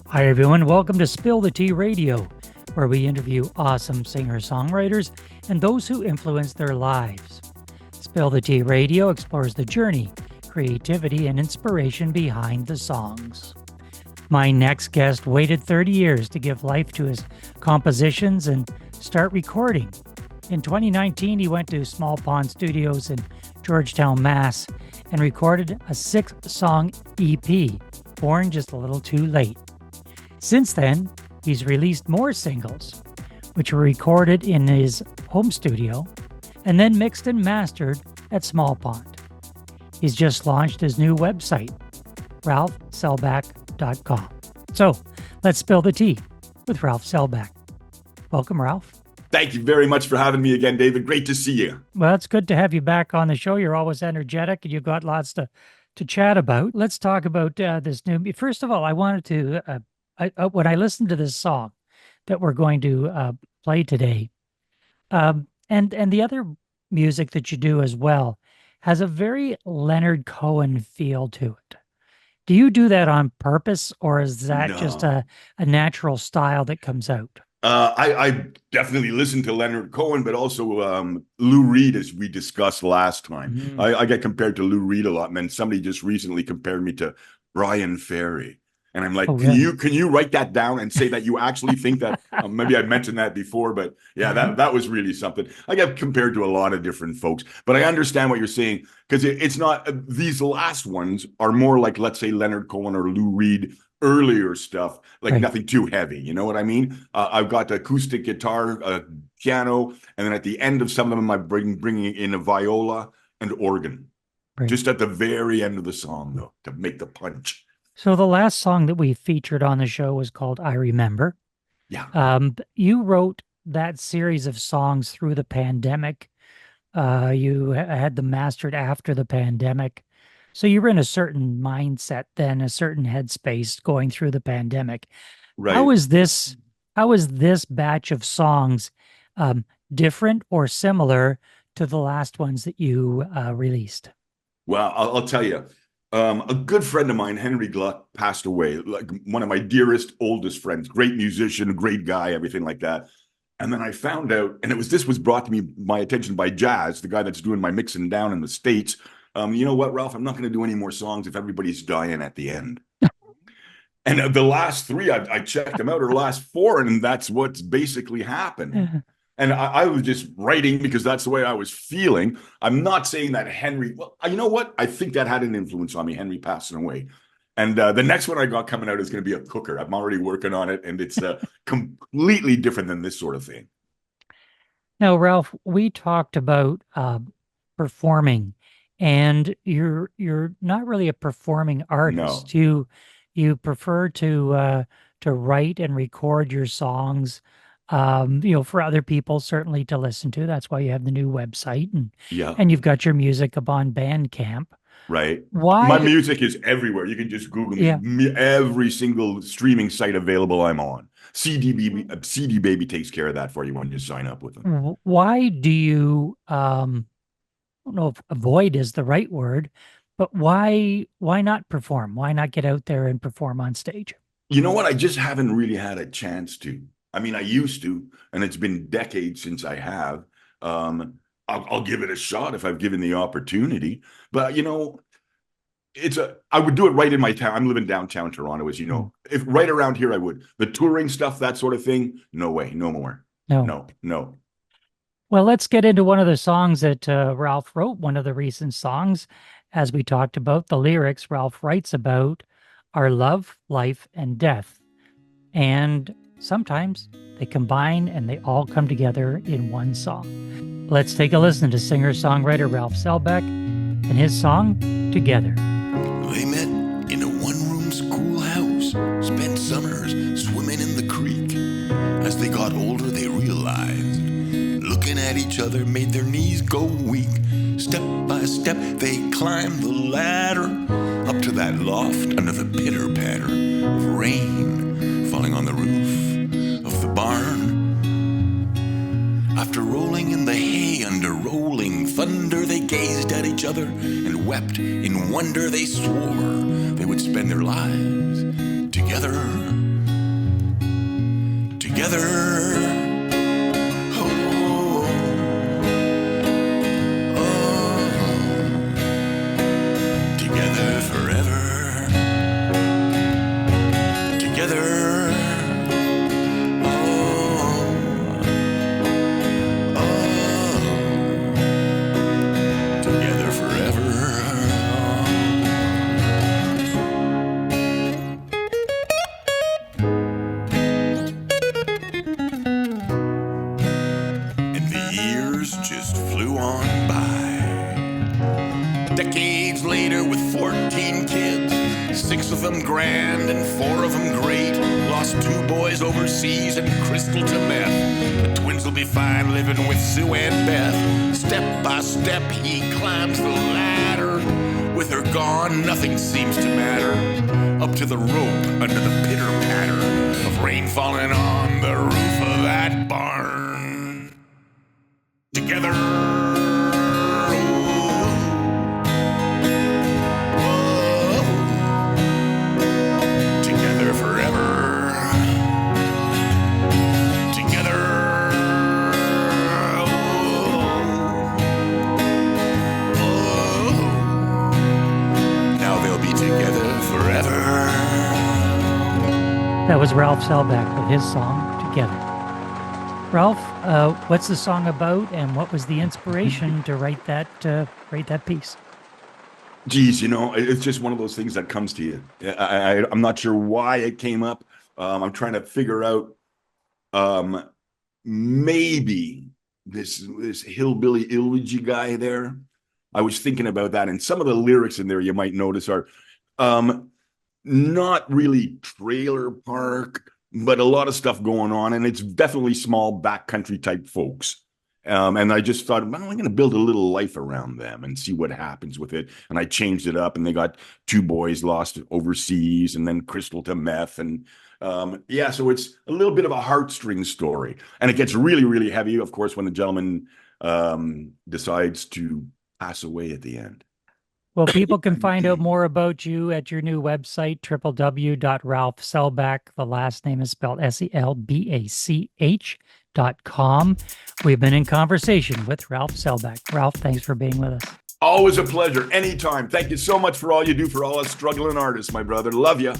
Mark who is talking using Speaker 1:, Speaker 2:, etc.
Speaker 1: Hi, everyone. Welcome to Spill the Tea Radio, where we interview awesome singer-songwriters and those who influence their lives. Spill the Tea Radio explores the journey, creativity, and inspiration behind the songs. My next guest waited 30 years to give life to his compositions and start recording. In 2019, he went to Small Pond Studios in Georgetown, Mass., and recorded a 6-song EP, Born Just a Little Too Late. Since then, he's released more singles, which were recorded in his home studio and then mixed and mastered at Small Pond. He's just launched his new website, ralphselbach.com. So let's spill the tea with Ralph Selbach. Welcome, Ralph.
Speaker 2: Thank you very much for having me again, David. Great to see you.
Speaker 1: Well, it's good to have you back on the show. You're always energetic and you've got lots to chat about. Let's talk about this new. First of all, I wanted to, when I listened to this song that we're going to play today, and the other music that you do as well, has a very Leonard Cohen feel to it. Do you do that on purpose, or is that just a natural style that comes out?
Speaker 2: I definitely listen to Leonard Cohen, but also Lou Reed, as we discussed last time.
Speaker 1: Mm-hmm.
Speaker 2: I get compared to Lou Reed a lot, and then somebody just recently compared me to Brian Ferry. And I'm like, can you write that down and say that you actually think that? Maybe I mentioned that before, but yeah, that was really something. I get compared to a lot of different folks, but I understand what you're saying, because it's not, these last ones are more like, let's say, Leonard Cohen or Lou Reed, earlier stuff, like nothing too heavy. You know what I mean? I've got acoustic guitar, piano, and then at the end of some of them, I'm bringing in a viola and organ. Right. Just at the very end of the song, though, to make the punch.
Speaker 1: So the last song that we featured on the show was called I Remember.
Speaker 2: Yeah.
Speaker 1: You wrote that series of songs through the pandemic. You had them mastered after the pandemic. So you were in a certain mindset then, a certain headspace going through the pandemic. Right. How is this batch of songs different or similar to the last ones that you released?
Speaker 2: Well, I'll tell you. A good friend of mine, Henry Gluck, passed away. Like one of my dearest, oldest friends. Great musician, great guy, everything like that. And then I found out, and this was brought to my attention by Jazz, the guy that's doing my mixing down in the States. You know what, Ralph? I'm not going to do any more songs if everybody's dying at the end. And the last 3, I checked them out, or the last 4, and that's what's basically happened. And I was just writing because that's the way I was feeling. I'm not saying that Henry, well, you know what? I think that had an influence on me, Henry passing away. And the next one I got coming out is going to be a cooker. I'm already working on it, and it's completely different than this sort of thing.
Speaker 1: Now, Ralph, we talked about performing. And you're not really a performing artist. No. You prefer to write and record your songs, for other people certainly to listen to. That's why you have the new website, and you've got your music up on Bandcamp.
Speaker 2: Right.
Speaker 1: Why?
Speaker 2: My music is everywhere. You can just Google me. Every single streaming site available, I'm on. CD Baby takes care of that for you when you sign up with them.
Speaker 1: Why do you? I don't know if avoid is the right word, but why not perform? Why not get out there and perform on stage?
Speaker 2: You know what? I just haven't really had a chance to. I mean, I used to, and it's been decades since I have. I'll give it a shot if I've given the opportunity. But, I would do it right in my town. I'm living downtown Toronto, as you know. If right around here, I would. The touring stuff, that sort of thing, no way, no more. No.
Speaker 1: Well, let's get into one of the songs that Ralph wrote, one of the recent songs. As we talked about, the lyrics Ralph writes about are love, life, and death. And sometimes they combine and they all come together in one song. Let's take a listen to singer-songwriter Ralph Selbach and his song, Together.
Speaker 3: They met in a one-room schoolhouse, spent summers swimming in the creek. As they got older, they realized looking at each other made their knees go weak. Step by step, they climbed the ladder up to that loft under the pitter-patter of rain falling on the roof of the barn. After rolling in the hay under rolling thunder, they gazed at each other and wept in wonder. They swore they would spend their lives together together. Oh, together forever. Together. Together forever. And the years just flew on by. Decades later with 14 kids, 6 of them grand and 4 of them great. Lost 2 boys overseas and crystal to meth. The twins will be fine living with Sue and Beth. Step by step he climbs the ladder. With her gone, nothing seems to matter. Up to the rope under the pitter-patter of rain falling on the roof of that barn. Together. Together forever. Together. Now they'll be together forever.
Speaker 1: That was Ralph Selbach with his song, Together. Ralph, what's the song about, and what was the inspiration to write that piece?
Speaker 2: Geez, it's just one of those things that comes to you. I'm not sure why it came up. I'm trying to figure out maybe this hillbilly elegy guy there. I was thinking about that, and some of the lyrics in there you might notice are not really trailer park, but a lot of stuff going on, and it's definitely small backcountry type folks. And I just thought, well, I'm going to build a little life around them and see what happens with it. And I changed it up, and they got 2 boys lost overseas, and then crystal to meth. And so it's a little bit of a heartstring story. And it gets really, really heavy, of course, when the gentleman decides to pass away at the end.
Speaker 1: Well, people can find out more about you at your new website, www.ralphselbach. The last name is spelled Selbach.com. We've been in conversation with Ralph Selbach. Ralph, thanks for being with us.
Speaker 2: Always a pleasure. Anytime. Thank you so much for all you do for all us struggling artists, my brother. Love you.